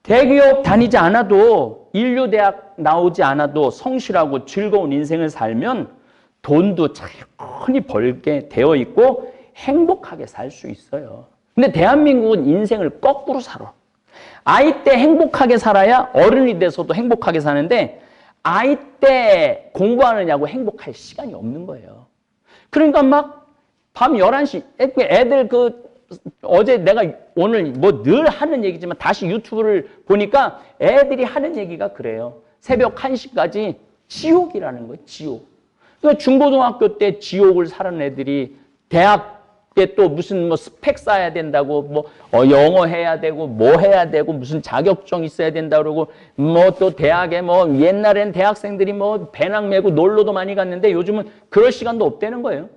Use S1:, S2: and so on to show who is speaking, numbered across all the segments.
S1: 대기업 다니지 않아도 인류대학 나오지 않아도 성실하고 즐거운 인생을 살면 돈도 천히 벌게 되어 있고 행복하게 살 수 있어요. 근데 대한민국은 인생을 거꾸로 살아. 아이 때 행복하게 살아야 어른이 돼서도 행복하게 사는데 아이 때 공부하느냐고 행복할 시간이 없는 거예요. 그러니까 막 밤 11시 애들 어제 내가 오늘 뭐 늘 하는 얘기지만 다시 유튜브를 보니까 애들이 하는 얘기가 그래요. 새벽 1시까지 지옥이라는 거예요. 지옥. 그러니까 중고등학교 때 지옥을 살은 애들이 대학에 또 무슨 뭐 스펙 쌓아야 된다고 뭐 영어 해야 되고 뭐 해야 되고 무슨 자격증 있어야 된다 그러고 뭐 또 대학에 뭐 옛날엔 대학생들이 뭐 배낭 메고 놀러도 많이 갔는데 요즘은 그럴 시간도 없다는 거예요.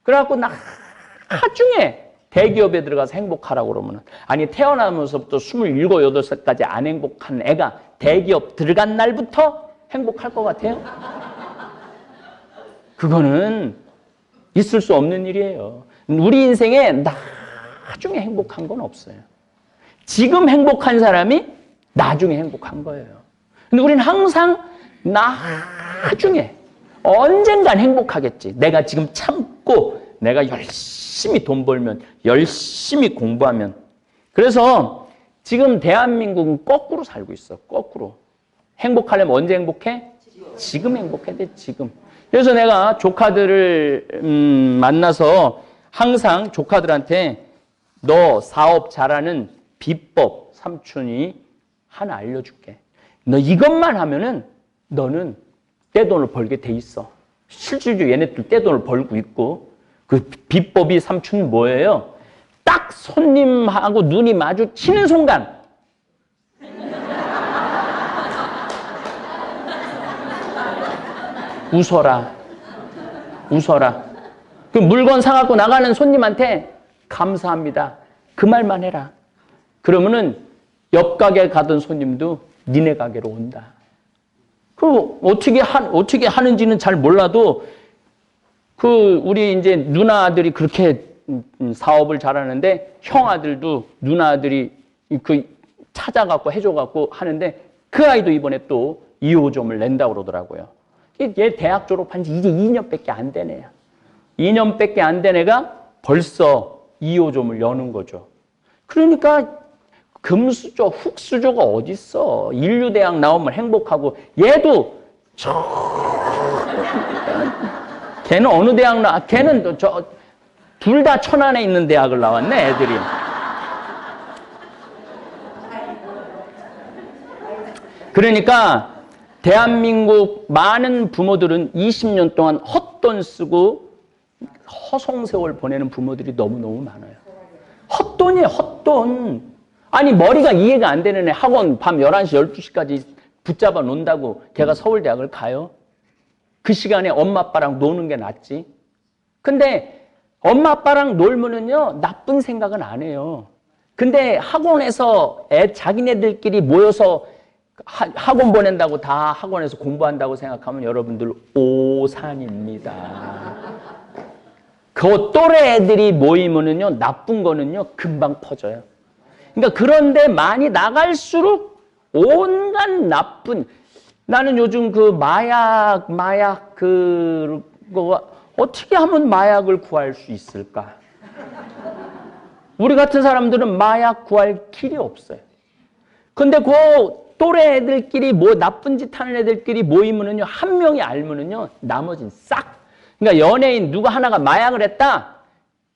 S1: 그래갖고 나중에 대기업에 들어가서 행복하라고 그러면은 아니 태어나면서부터 27, 8살까지 안 행복한 애가 대기업 들어간 날부터 행복할 것 같아요? 그거는 있을 수 없는 일이에요. 우리 인생에 나중에 행복한 건 없어요. 지금 행복한 사람이 나중에 행복한 거예요. 근데 우리는 항상 나중에 언젠간 행복하겠지. 내가 지금 참고 내가 열심히 돈 벌면 열심히 공부하면. 그래서 지금 대한민국은 거꾸로 살고 있어. 거꾸로. 행복하려면 언제 행복해? 지금 행복해야 돼. 지금. 그래서 내가 조카들을 만나서 항상 조카들한테 너 사업 잘하는 비법 삼촌이 하나 알려줄게. 너 이것만 하면은 너는 떼돈을 벌게 돼 있어. 실질적으로 얘네들 떼돈을 벌고 있고 그 비법이 삼촌 뭐예요? 딱 손님하고 눈이 마주치는 순간 웃어라. 웃어라. 그 물건 사갖고 나가는 손님한테 감사합니다. 그 말만 해라. 그러면은 옆 가게 가던 손님도 니네 가게로 온다. 그 어떻게 하는지는 잘 몰라도 그 우리 이제 누나 아들이 그렇게 사업을 잘하는데 형 아들도 누나 아들이 그 찾아갖고 해줘갖고 하는데 그 아이도 이번에 또 2호점을 낸다고 그러더라고요. 얘 대학 졸업한 지 이제 2년밖에 안 된 애야. 2년밖에 안 된 애가 벌써 2호점을 여는 거죠. 그러니까 금수저, 흙수저가 어딨어. 인류대학 나오면 행복하고 얘도 걔는 어느 대학 걔는 둘 다 천안에 있는 대학을 나왔네, 애들이. 그러니까 대한민국 많은 부모들은 20년 동안 헛돈 쓰고 허송세월 보내는 부모들이 너무너무 많아요. 헛돈이에요, 헛돈. 아니 머리가 이해가 안 되는 애 학원 밤 11시, 12시까지 붙잡아 놓는다고 걔가 서울대학을 가요? 그 시간에 엄마 아빠랑 노는 게 낫지. 근데 엄마 아빠랑 놀면은요 나쁜 생각은 안 해요. 근데 학원에서 자기네들끼리 모여서 학원 보낸다고 다 학원에서 공부한다고 생각하면 여러분들 오산입니다. 그 또래 애들이 모이면은요 나쁜 거는요 금방 퍼져요. 그러니까 그런데 많이 나갈수록 온갖 나쁜, 나는 요즘 그 마약 그거 어떻게 하면 마약을 구할 수 있을까? 우리 같은 사람들은 마약 구할 길이 없어요. 근데 그 또래 애들끼리 뭐 나쁜 짓 하는 애들끼리 모이면은요 한 명이 알면은요 나머지는 싹. 그러니까 연예인 누구 하나가 마약을 했다.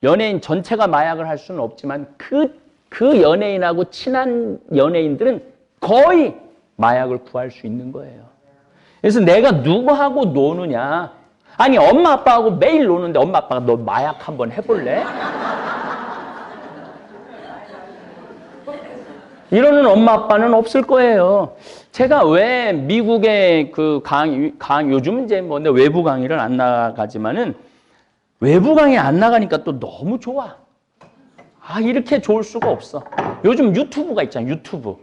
S1: 연예인 전체가 마약을 할 수는 없지만 그 연예인하고 친한 연예인들은 거의 마약을 구할 수 있는 거예요. 그래서 내가 누구하고 노느냐. 아니 엄마 아빠하고 매일 노는데 엄마 아빠가 너 마약 한번 해볼래? 이러는 엄마 아빠는 없을 거예요. 제가 왜 미국의 그 요즘은 이제 뭐 외부 강의를 안 나가지만은 외부 강의 안 나가니까 또 너무 좋아. 아, 이렇게 좋을 수가 없어. 요즘 유튜브가 있잖아, 유튜브.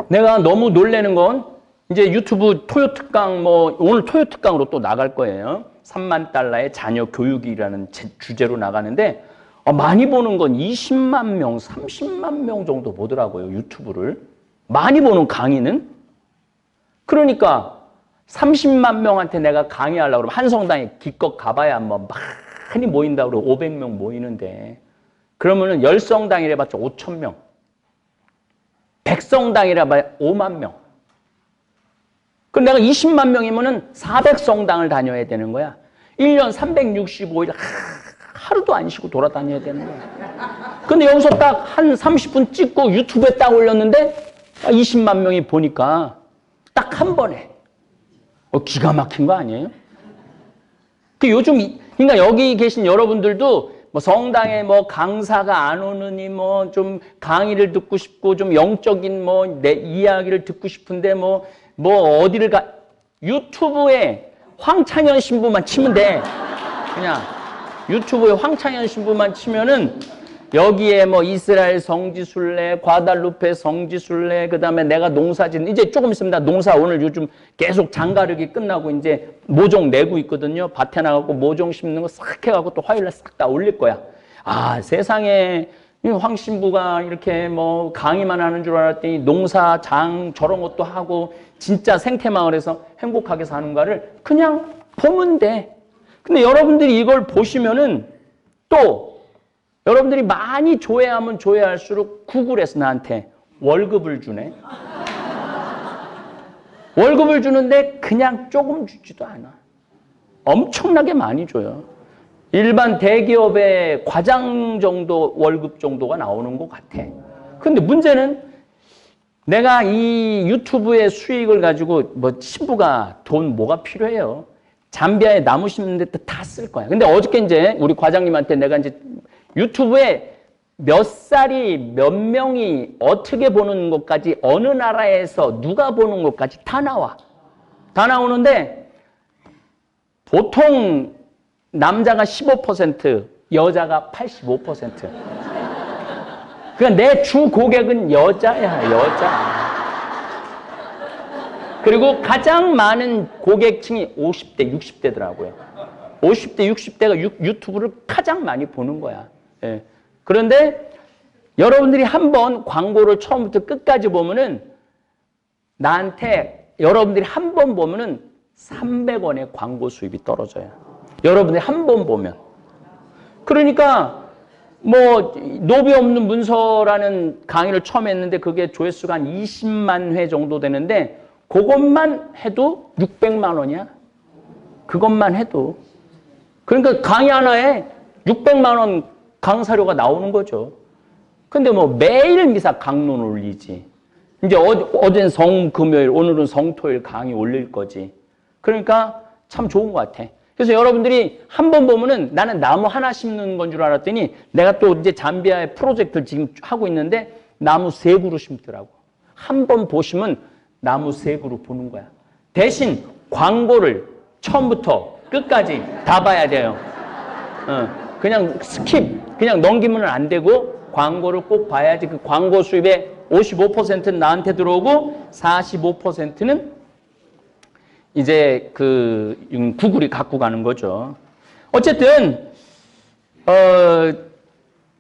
S1: 내가 너무 놀라는 건 이제 유튜브 토요 특강 오늘 토요 특강으로 또 나갈 거예요. $30,000의 자녀 교육이라는 주제로 나가는데 많이 보는 건 20만 명, 30만 명 정도 보더라고요, 유튜브를. 많이 보는 강의는. 그러니까 30만 명한테 내가 강의하려고 그러면 한 성당에 기껏 가봐야 뭐 많이 모인다고 그러고 500명 모이는데, 그러면은 10성당이라 봤자 5천 명, 100성당이라 봐야 5만 명. 그럼 내가 20만 명이면은 400성당을 다녀야 되는 거야. 1년 365일 하루도 안 쉬고 돌아다녀야 되는 거야. 근데 여기서 딱 한 30분 찍고 유튜브에 딱 올렸는데 20만 명이 보니까 딱 한 번에. 기가 막힌 거 아니에요? 그 요즘, 그러니까 여기 계신 여러분들도 뭐 성당에 뭐 강사가 안 오느니 뭐 좀 강의를 듣고 싶고 좀 영적인 뭐 내 이야기를 듣고 싶은데 뭐 어디를 가, 유튜브에 황창현 신부만 치면 돼. 그냥 유튜브에 황창현 신부만 치면은 여기에 뭐 이스라엘 성지순례, 과달루페 성지순례, 그 다음에 내가 농사짓는, 이제 조금 있습니다. 농사 오늘 요즘 계속 장가르기 끝나고 이제 모종 내고 있거든요. 밭에 나가고 모종 심는 거 싹 해가고 또 화요일날 싹 다 올릴 거야. 아, 세상에 황 신부가 이렇게 뭐 강의만 하는 줄 알았더니 농사, 장 저런 것도 하고 진짜 생태마을에서 행복하게 사는가를 그냥 보면 돼. 근데 여러분들이 이걸 보시면은 또 여러분들이 많이 조회하면 조회할수록 구글에서 나한테 월급을 주네. 월급을 주는데 그냥 조금 주지도 않아. 엄청나게 많이 줘요. 일반 대기업의 과장 정도 월급 정도가 나오는 것 같아. 근데 문제는 내가 이 유튜브의 수익을 가지고 뭐 신부가 돈 뭐가 필요해요. 잠비아에 나무 심는 데 다 쓸 거야. 근데 어저께 이제 우리 과장님한테 내가 이제 유튜브에 몇 살이 몇 명이 어떻게 보는 것까지 어느 나라에서 누가 보는 것까지 다 나와. 다 나오는데 보통 남자가 15%, 여자가 85%. 그러니까 내 주 고객은 여자야, 여자. 그리고 가장 많은 고객층이 50대, 60대더라고요. 50대, 60대가 유튜브를 가장 많이 보는 거야. 예. 그런데 여러분들이 한번 광고를 처음부터 끝까지 보면은 나한테 여러분들이 한 번 보면은 300원의 광고 수입이 떨어져요. 여러분들이 한 번 보면. 그러니까 뭐 노비 없는 문서라는 강의를 처음 했는데 그게 조회수가 한 20만 회 정도 되는데 그것만 해도 600만 원이야. 그것만 해도. 그러니까 강의 하나에 600만 원 강사료가 나오는 거죠. 근데 뭐 매일 미사 강론 올리지. 이제 어제는 성금요일, 오늘은 성토일 강의 올릴 거지. 그러니까 참 좋은 것 같아. 그래서 여러분들이 한 번 보면은 나는 나무 하나 심는 건 줄 알았더니 내가 또 이제 잠비아의 프로젝트를 지금 하고 있는데 나무 3그루 심더라고. 한 번 보시면 나무 3그루 보는 거야. 대신 광고를 처음부터 끝까지 다 봐야 돼요. 그냥 스킵, 그냥 넘기면 안 되고 광고를 꼭 봐야지. 그 광고 수입의 55%는 나한테 들어오고 45%는 이제 그 구글이 갖고 가는 거죠. 어쨌든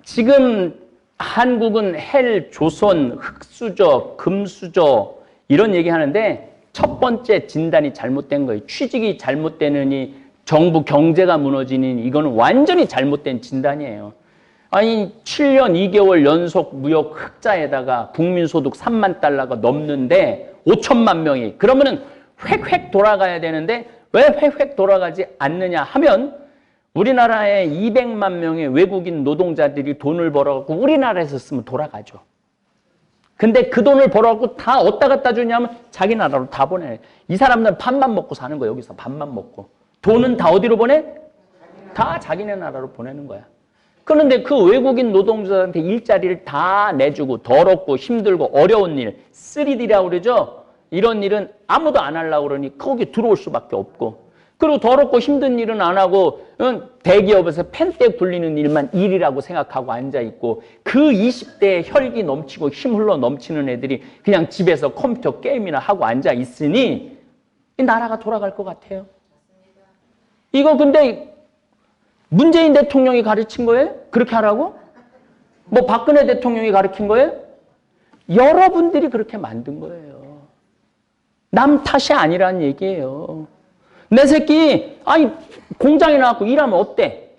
S1: 지금 한국은 헬, 조선, 흑수저, 금수저 이런 얘기하는데 첫 번째 진단이 잘못된 거예요. 취직이 잘못되느니 정부 경제가 무너지니 이거는 완전히 잘못된 진단이에요. 아니 7년 2개월 연속 무역 흑자에다가 국민소득 3만 달러가 넘는데 5천만 명이 그러면은 획획 돌아가야 되는데 왜 획획 돌아가지 않느냐 하면 우리나라에 200만 명의 외국인 노동자들이 돈을 벌어갖고 우리나라에서 쓰면 돌아가죠. 근데 그 돈을 벌어갖고 다 어디다 갖다 주냐면 자기 나라로 다 보내. 이 사람들은 밥만 먹고 사는 거야. 여기서 밥만 먹고. 돈은 다 어디로 보내? 다 자기네 나라로 보내는 거야. 그런데 그 외국인 노동자한테 일자리를 다 내주고 더럽고 힘들고 어려운 일, 3D라고 그러죠? 이런 일은 아무도 안 하려고 그러니 거기 들어올 수밖에 없고 그리고 더럽고 힘든 일은 안 하고 대기업에서 펜대 굴리는 일만 일이라고 생각하고 앉아있고 그 20대에 혈기 넘치고 힘 흘러 넘치는 애들이 그냥 집에서 컴퓨터 게임이나 하고 앉아있으니 이 나라가 돌아갈 것 같아요. 이거 근데 문재인 대통령이 가르친 거예요? 그렇게 하라고? 뭐 박근혜 대통령이 가르친 거예요? 여러분들이 그렇게 만든 거예요. 남 탓이 아니란 얘기예요. 내 새끼 아니 공장에 나가고 일하면 어때?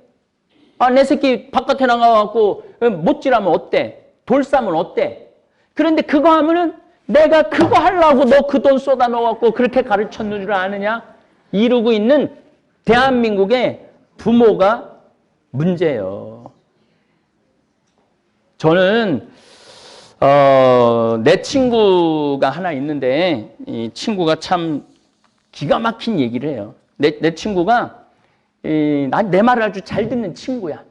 S1: 아, 내 새끼 바깥에 나가갖고 못질하면 어때? 돌 싸면 어때? 그런데 그거 하면은 내가 그거 하려고 너 그 돈 쏟아 넣어갖고 그렇게 가르쳤는 줄 아느냐? 이러고 있는 대한민국의 부모가 문제예요. 저는 내 친구가 하나 있는데 이 친구가 참 기가 막힌 얘기를 해요. 내 친구가 내 말을 아주 잘 듣는 친구야.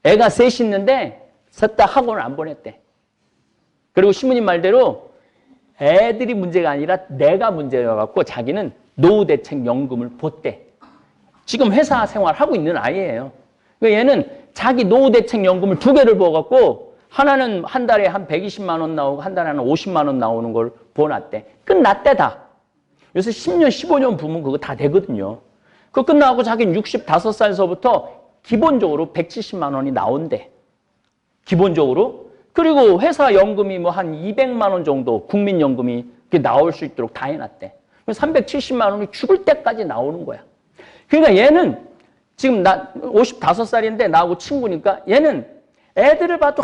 S1: 애가 셋이 있는데 셋 다 학원을 안 보냈대. 그리고 신부님 말대로 애들이 문제가 아니라 내가 문제여갖고 자기는 노후대책연금을 줬대. 지금 회사 생활하고 있는 아이예요. 그러니까 얘는 자기 노후대책연금을 두 개를 부어갖고 하나는 한 달에 한 120만 원 나오고 한 달에 한 50만 원 나오는 걸 부어놨대. 끝났대 다. 요새 10년, 15년 부으면 그거 다 되거든요. 그거 끝나고 자기는 65살서부터 기본적으로 170만 원이 나온대. 기본적으로. 그리고 회사 연금이 뭐 한 200만 원 정도 국민연금이 나올 수 있도록 다 해놨대. 370만 원이 죽을 때까지 나오는 거야. 그러니까 얘는 지금 나 55살인데 나하고 친구니까 얘는 애들을 봐도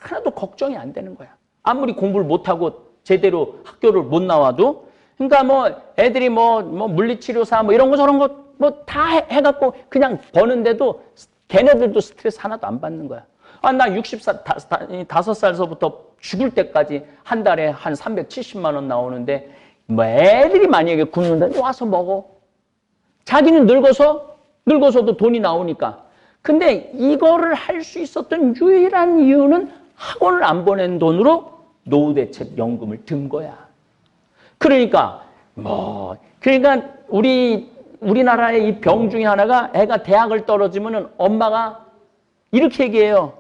S1: 하나도 걱정이 안 되는 거야. 아무리 공부를 못하고 제대로 학교를 못 나와도 그러니까 뭐 애들이 뭐 물리치료사 뭐 이런 거 저런 거 뭐 다 해갖고 그냥 버는데도 걔네들도 스트레스 하나도 안 받는 거야. 아, 나 65살서부터 죽을 때까지 한 달에 한 370만 원 나오는데 뭐 애들이 만약에 굶는데 와서 먹어. 자기는 늙어서도 돈이 나오니까. 근데 이거를 할 수 있었던 유일한 이유는 학원을 안 보낸 돈으로 노후대책연금을 든 거야. 그러니까 우리나라의 이 병 중에 하나가 애가 대학을 떨어지면은 엄마가 이렇게 얘기해요.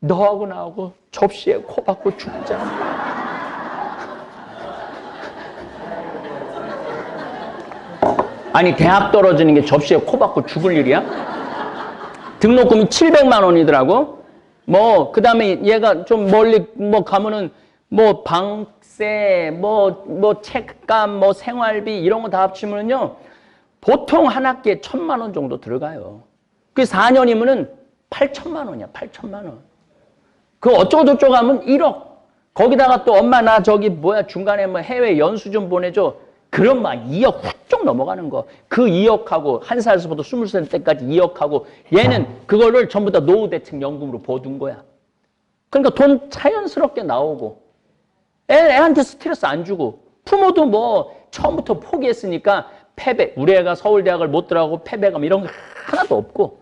S1: 너하고 나하고 접시에 코 박고 죽자. 아니 대학 떨어지는 게 접시에 코 박고 죽을 일이야? 등록금이 700만 원이더라고. 뭐 그다음에 얘가 좀 멀리 뭐 가면은 뭐 방세, 뭐 책감, 뭐 생활비 이런 거 다 합치면은요 보통 한 학기에 1,000만 원 정도 들어가요. 그 4년이면은 8천만 원이야. 8천만 원. 그 어쩌고저쩌고 하면 1억. 거기다가 또 엄마 나 저기 중간에 뭐 해외 연수 좀 보내줘. 그럼 막 2억 훌쩍 넘어가는 거. 그 2억하고 한 살서부터 20살 때까지 2억하고 얘는 그거를 전부 다 노후대책연금으로 보둔 거야. 그러니까 돈 자연스럽게 나오고 애한테 스트레스 안 주고 부모도 뭐 처음부터 포기했으니까 우리 애가 서울대학을 못 들어가고 패배감 이런 거 하나도 없고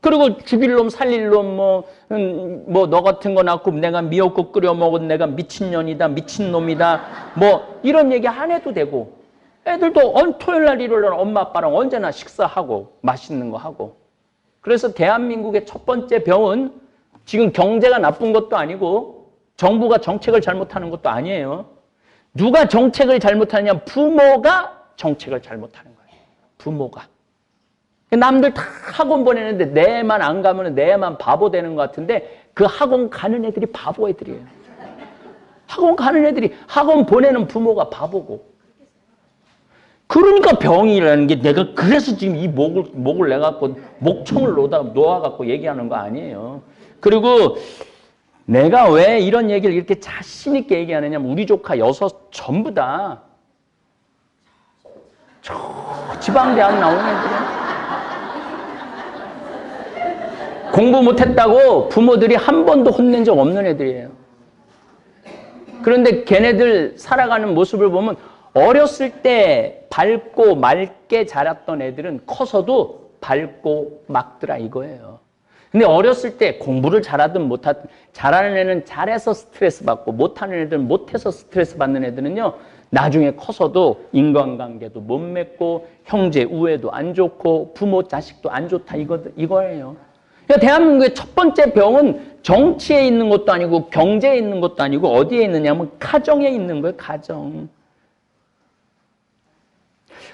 S1: 그리고 죽일 놈 살릴 놈 너 같은 거 낳고 내가 미역국 끓여 먹은 내가 미친년이다 미친놈이다 뭐 이런 얘기 안 해도 되고 애들도 토요일날 일요일날 엄마 아빠랑 언제나 식사하고 맛있는 거 하고 그래서 대한민국의 첫 번째 병은 지금 경제가 나쁜 것도 아니고 정부가 정책을 잘못하는 것도 아니에요. 누가 정책을 잘못하느냐 부모가 정책을 잘못하는 거예요. 부모가. 남들 다 학원 보내는데 내만 안 가면 내만 바보 되는 것 같은데 그 학원 가는 애들이 바보 애들이에요. 학원 가는 애들이 학원 보내는 부모가 바보고. 그러니까 병이라는 게 내가 그래서 지금 이 목을 내갖고 목청을 놓아갖고 얘기하는 거 아니에요. 그리고 내가 왜 이런 얘기를 이렇게 자신 있게 얘기하느냐면 우리 조카 6 전부 다 지방대학 나온 애들이야. 공부 못했다고 부모들이 한 번도 혼낸 적 없는 애들이에요. 그런데 걔네들 살아가는 모습을 보면 어렸을 때 밝고 맑게 자랐던 애들은 커서도 밝고 맑더라 이거예요. 근데 어렸을 때 공부를 잘하든 못하든 잘하는 애는 잘해서 스트레스 받고 못하는 애들은 못해서 스트레스 받는 애들은요 나중에 커서도 인간관계도 못 맺고 형제 우애도 안 좋고 부모 자식도 안 좋다 이거예요. 그러니까 대한민국의 첫 번째 병은 정치에 있는 것도 아니고 경제에 있는 것도 아니고 어디에 있느냐면 가정에 있는 거예요. 가정.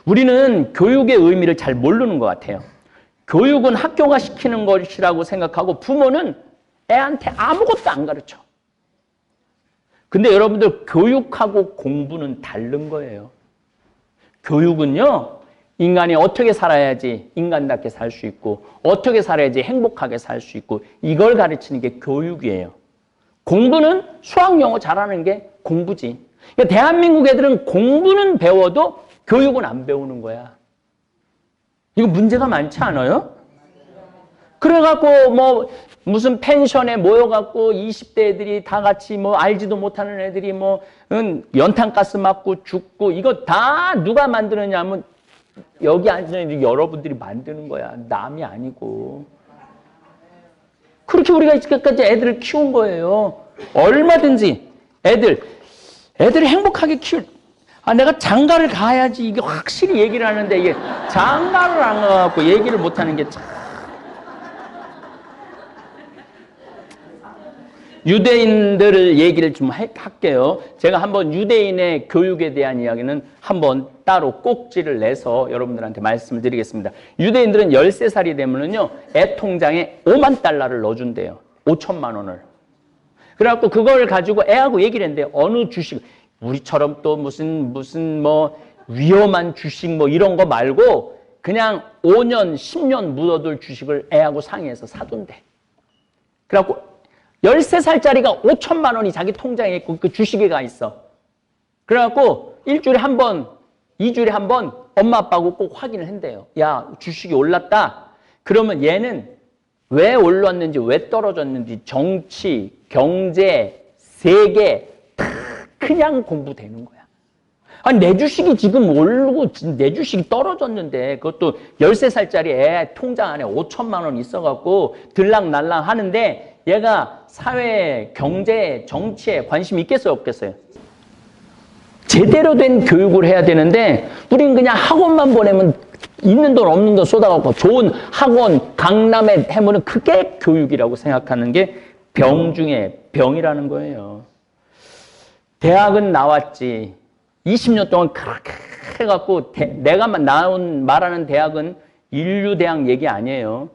S1: 우리는 교육의 의미를 잘 모르는 것 같아요. 교육은 학교가 시키는 것이라고 생각하고 부모는 애한테 아무것도 안 가르쳐. 근데 여러분들 교육하고 공부는 다른 거예요. 교육은요, 인간이 어떻게 살아야지 인간답게 살 수 있고 어떻게 살아야지 행복하게 살 수 있고 이걸 가르치는 게 교육이에요. 공부는 수학, 영어 잘하는 게 공부지. 그러니까 대한민국 애들은 공부는 배워도 교육은 안 배우는 거야. 이거 문제가 많지 않아요? 그래갖고 뭐 무슨 펜션에 모여갖고 20대 애들이 다 같이 뭐 알지도 못하는 애들이 뭐 연탄가스 맞고 죽고 이거 다 누가 만드느냐면 여기 앉아있는 여러분들이 만드는 거야. 남이 아니고. 그렇게 우리가 이제까지 애들을 키운 거예요. 얼마든지 애들 행복하게 내가 장가를 가야지. 이게 확실히 얘기를 하는데 이게 장가를 안 가갖고 얘기를 못하는 게 참. 유대인들을 얘기를 좀 할게요. 제가 한번 유대인의 교육에 대한 이야기는 한번 따로 꼭지를 내서 여러분들한테 말씀을 드리겠습니다. 유대인들은 13살이 되면은요, 애 통장에 5만 달러를 넣어준대요. 5천만 원을. 그래갖고 그걸 가지고 애하고 얘기를 했는데 어느 주식, 우리처럼 또 무슨 뭐 위험한 주식 뭐 이런 거 말고 그냥 5년, 10년 묻어둘 주식을 애하고 상의해서 사둔대. 그래갖고 13살짜리가 5천만 원이 자기 통장에 있고 그 주식에 가 있어. 그래갖고 일주일에 한 번, 2주일에 한 번 엄마 아빠하고 꼭 확인을 한대요. 야, 주식이 올랐다. 그러면 얘는 왜 올랐는지, 왜 떨어졌는지 정치, 경제, 세계 다 그냥 공부되는 거야. 아니, 내 주식이 지금 오르고 내 주식이 떨어졌는데 그것도 13살짜리 애 통장 안에 5천만 원 있어갖고 들락날락 하는데 얘가 사회, 경제, 정치에 관심이 있겠어요, 없겠어요? 제대로 된 교육을 해야 되는데 우린 그냥 학원만 보내면 있는 돈 없는 돈 쏟아갖고 좋은 학원, 강남에 해보면 그게 교육이라고 생각하는 게 병 중에 병이라는 거예요. 대학은 나왔지. 20년 동안 그렇게 해갖고 내가 말하는 대학은 인류대학 얘기 아니에요.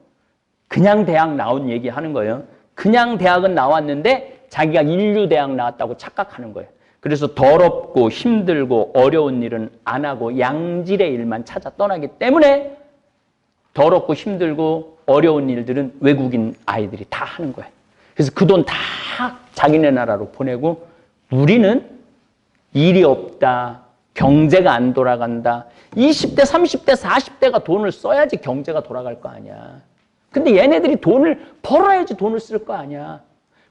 S1: 그냥 대학 나온 얘기 하는 거예요. 그냥 대학은 나왔는데 자기가 인류대학 나왔다고 착각하는 거예요. 그래서 더럽고 힘들고 어려운 일은 안 하고 양질의 일만 찾아 떠나기 때문에 더럽고 힘들고 어려운 일들은 외국인 아이들이 다 하는 거예요. 그래서 그 돈 다 자기네 나라로 보내고 우리는 일이 없다. 경제가 안 돌아간다. 20대, 30대, 40대가 돈을 써야지 경제가 돌아갈 거 아니야. 근데 얘네들이 돈을 벌어야지 돈을 쓸 거 아니야.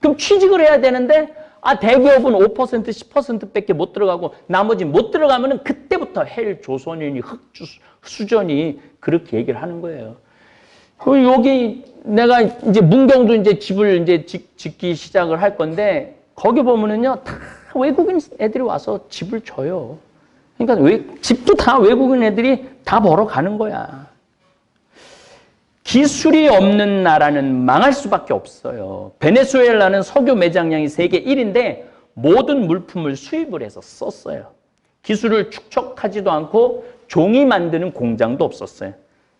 S1: 그럼 취직을 해야 되는데 대기업은 5%, 10%밖에 못 들어가고 나머지 못 들어가면은 그때부터 헬 조선인이 흑수전이 그렇게 얘기를 하는 거예요. 여기 내가 이제 문경도 이제 집을 이제 짓기 시작을 할 건데 거기 보면은요 다 외국인 애들이 와서 집을 줘요. 그러니까 집도 다 외국인 애들이 다 벌어 가는 거야. 기술이 없는 나라는 망할 수밖에 없어요. 베네수엘라는 석유 매장량이 세계 1위인데 모든 물품을 수입을 해서 썼어요. 기술을 축적하지도 않고 종이 만드는 공장도 없었어요.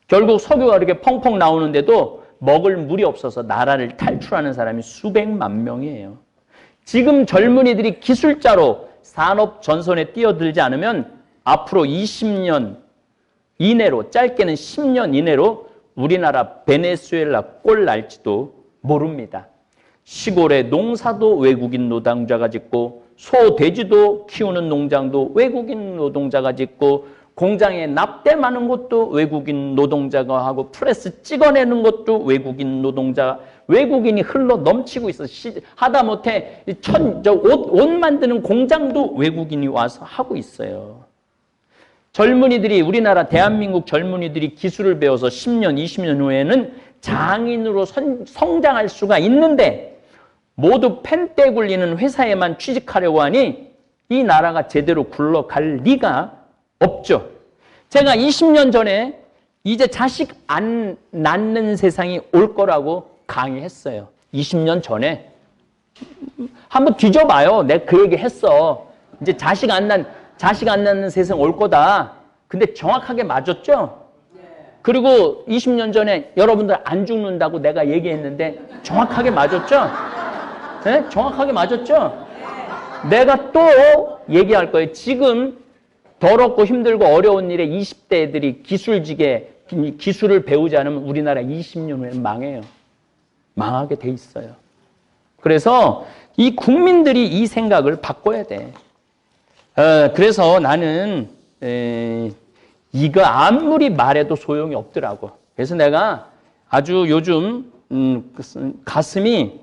S1: 결국 석유가 이렇게 펑펑 나오는데도 먹을 물이 없어서 나라를 탈출하는 사람이 수백만 명이에요. 지금 젊은이들이 기술자로 산업 전선에 뛰어들지 않으면 앞으로 20년 이내로, 짧게는 10년 이내로 우리나라 베네수엘라 꼴 날지도 모릅니다. 시골의 농사도 외국인 노동자가 짓고 소, 돼지도 키우는 농장도 외국인 노동자가 짓고 공장에 납대 많은 것도 외국인 노동자가 하고 프레스 찍어내는 것도 외국인 노동자, 외국인이 흘러 넘치고 있어. 하다못해 옷 만드는 공장도 외국인이 와서 하고 있어요. 젊은이들이 우리나라 대한민국 젊은이들이 기술을 배워서 10년, 20년 후에는 장인으로 성장할 수가 있는데 모두 펜대 굴리는 회사에만 취직하려고 하니 이 나라가 제대로 굴러갈 리가 없죠. 제가 20년 전에 이제 자식 안 낳는 세상이 올 거라고 강의했어요. 20년 전에. 한번 뒤져봐요. 내가 그 얘기 했어. 이제 자식 안 낳는 세상 올 거다. 근데 정확하게 맞았죠? 그리고 20년 전에 여러분들 안 죽는다고 내가 얘기했는데 정확하게 맞았죠? 네? 정확하게 맞았죠? 내가 또 얘기할 거예요. 지금 더럽고 힘들고 어려운 일에 20대 애들이 기술을 배우지 않으면 우리나라 20년 후에 망해요. 망하게 돼 있어요. 그래서 이 국민들이 이 생각을 바꿔야 돼. 그래서 나는 이거 아무리 말해도 소용이 없더라고. 그래서 내가 아주 요즘 가슴이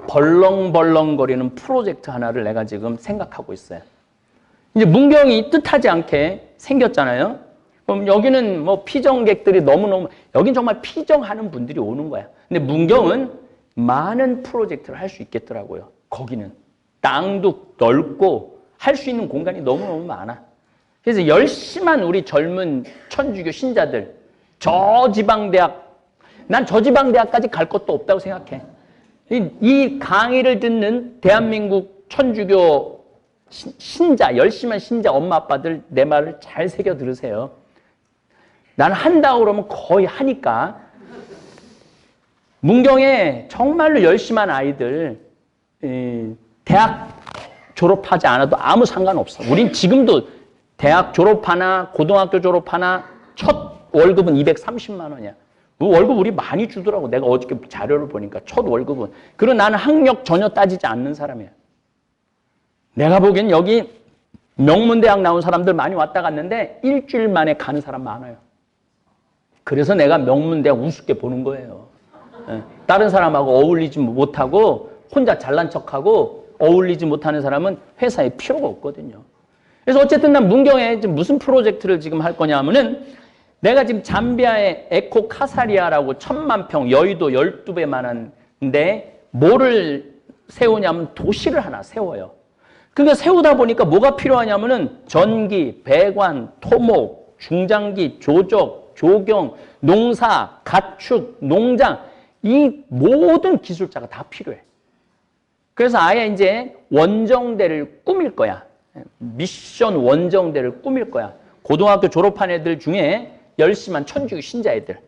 S1: 벌렁벌렁거리는 프로젝트 하나를 내가 지금 생각하고 있어요. 이제 문경이 뜻하지 않게 생겼잖아요. 그럼 여기는 뭐 피정객들이 너무너무, 여긴 정말 피정하는 분들이 오는 거야. 근데 문경은 많은 프로젝트를 할 수 있겠더라고요. 거기는 땅도 넓고 할 수 있는 공간이 너무너무 많아. 그래서 열심한 우리 젊은 천주교 신자들, 저지방대학, 난 저지방대학까지 갈 것도 없다고 생각해. 이 강의를 듣는 대한민국 천주교 신자, 열심한 신자 엄마 아빠들 내 말을 잘 새겨 들으세요. 나는 한다고 그러면 거의 하니까. 문경에 정말로 열심한 아이들 대학 졸업하지 않아도 아무 상관없어. 우린 지금도 대학 졸업하나 고등학교 졸업하나 첫 월급은 230만 원이야. 그 월급 우리 많이 주더라고. 내가 어저께 자료를 보니까 첫 월급은. 그리고 나는 학력 전혀 따지지 않는 사람이야. 내가 보기엔 여기 명문대학 나온 사람들 많이 왔다 갔는데 일주일 만에 가는 사람 많아요. 그래서 내가 명문대학 우습게 보는 거예요. 다른 사람하고 어울리지 못하고 혼자 잘난 척하고 어울리지 못하는 사람은 회사에 필요가 없거든요. 그래서 어쨌든 난 문경에 무슨 프로젝트를 지금 할 거냐면은 내가 지금 잠비아의 에코 카사리아라고 1000만 평 여의도 12배만한데 뭐를 세우냐면 도시를 하나 세워요. 그게 세우다 보니까 뭐가 필요하냐면은 전기, 배관, 토목, 중장기, 조적, 조경, 농사, 가축, 농장 이 모든 기술자가 다 필요해. 그래서 아예 이제 원정대를 꾸밀 거야. 미션 원정대를 꾸밀 거야. 고등학교 졸업한 애들 중에 열심한 천주교 신자 애들.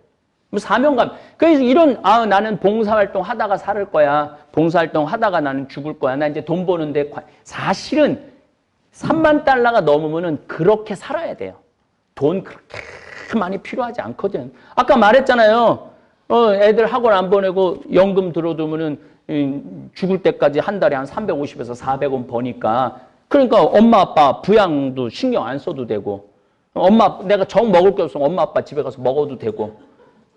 S1: 사명감. 그래서 나는 봉사활동 하다가 살 거야. 봉사활동 하다가 나는 죽을 거야. 나 이제 돈 버는데 사실은 3만 달러가 넘으면은 그렇게 살아야 돼요. 돈 그렇게 많이 필요하지 않거든. 아까 말했잖아요. 애들 학원 안 보내고 연금 들어두면은 죽을 때까지 한 달에 한 350에서 400원 버니까 그러니까 엄마 아빠 부양도 신경 안 써도 되고 내가 정 먹을 게 없으면 엄마 아빠 집에 가서 먹어도 되고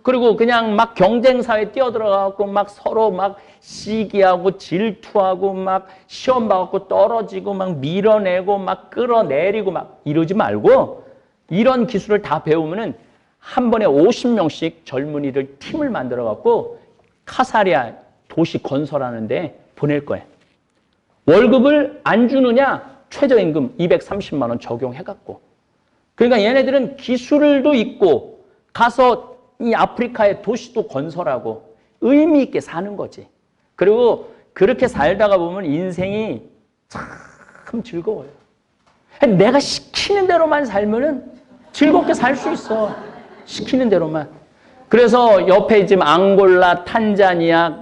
S1: 그리고 그냥 막 경쟁사회에 뛰어들어가고 막 서로 막 시기하고 질투하고 막 시험 봐갖고 떨어지고 막 밀어내고 막 끌어내리고 막 이러지 말고 이런 기술을 다 배우면은 한 번에 50명씩 젊은이들 팀을 만들어갖고 카사리아 도시 건설하는데 보낼 거예요. 월급을 안 주느냐? 최저임금 230만 원 적용해갖고. 그러니까 얘네들은 기술도 있고 가서 이 아프리카의 도시도 건설하고 의미 있게 사는 거지. 그리고 그렇게 살다가 보면 인생이 참 즐거워요. 내가 시키는 대로만 살면은 즐겁게 살 수 있어. 시키는 대로만. 그래서 옆에 지금 앙골라, 탄자니아,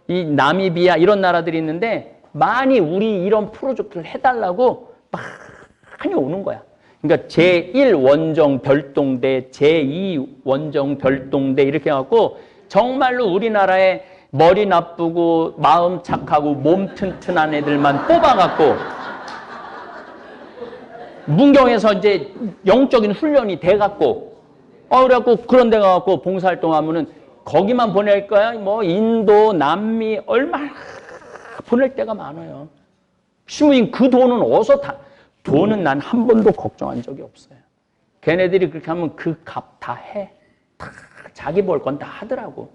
S1: 이 나미비아 이런 나라들이 있는데 많이 우리 이런 프로젝트를 해달라고 많이 오는 거야. 그러니까 제1 원정 별동대, 제2 원정 별동대 이렇게 해갖고 정말로 우리나라에 머리 나쁘고 마음 착하고 몸 튼튼한 애들만 뽑아갖고 문경에서 이제 영적인 훈련이 돼갖고 그래갖고 그런 데 가갖고 봉사활동하면은 거기만 보낼 거야? 뭐 인도, 남미 얼마나 보낼 데가 많아요. 신부님 그 돈은 어디서 돈은 난 한 번도 걱정한 적이 없어요. 걔네들이 그렇게 하면 그 값 다 해. 다 자기 벌 건 다 하더라고.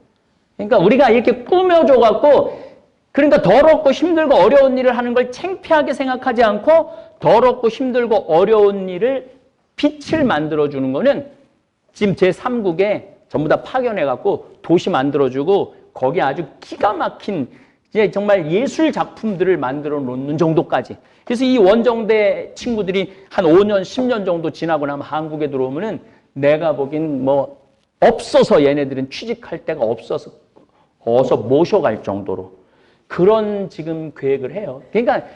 S1: 그러니까 우리가 이렇게 꾸며줘갖고 그러니까 더럽고 힘들고 어려운 일을 하는 걸 창피하게 생각하지 않고 더럽고 힘들고 어려운 일을 빛을 만들어주는 거는 지금 제3국에 전부 다 파견해갖고 도시 만들어주고 거기 아주 기가 막힌 이제 정말 예술 작품들을 만들어 놓는 정도까지. 그래서 이 원정대 친구들이 한 5년, 10년 정도 지나고 나면 한국에 들어오면은 내가 보긴 뭐 없어서 얘네들은 취직할 데가 없어서 어서 모셔갈 정도로 그런 지금 계획을 해요. 그러니까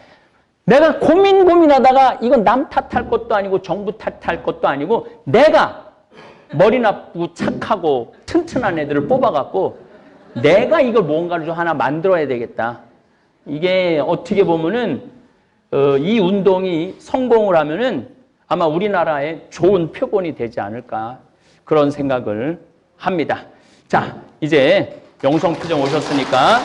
S1: 내가 고민하다가 이건 남 탓할 것도 아니고 정부 탓할 것도 아니고 내가 머리 나쁘고 착하고 튼튼한 애들을 뽑아갖고 내가 이걸 뭔가를 좀 하나 만들어야 되겠다. 이게 어떻게 보면은 이 운동이 성공을 하면은 아마 우리나라에 좋은 표본이 되지 않을까 그런 생각을 합니다. 자, 이제 영성표정 오셨으니까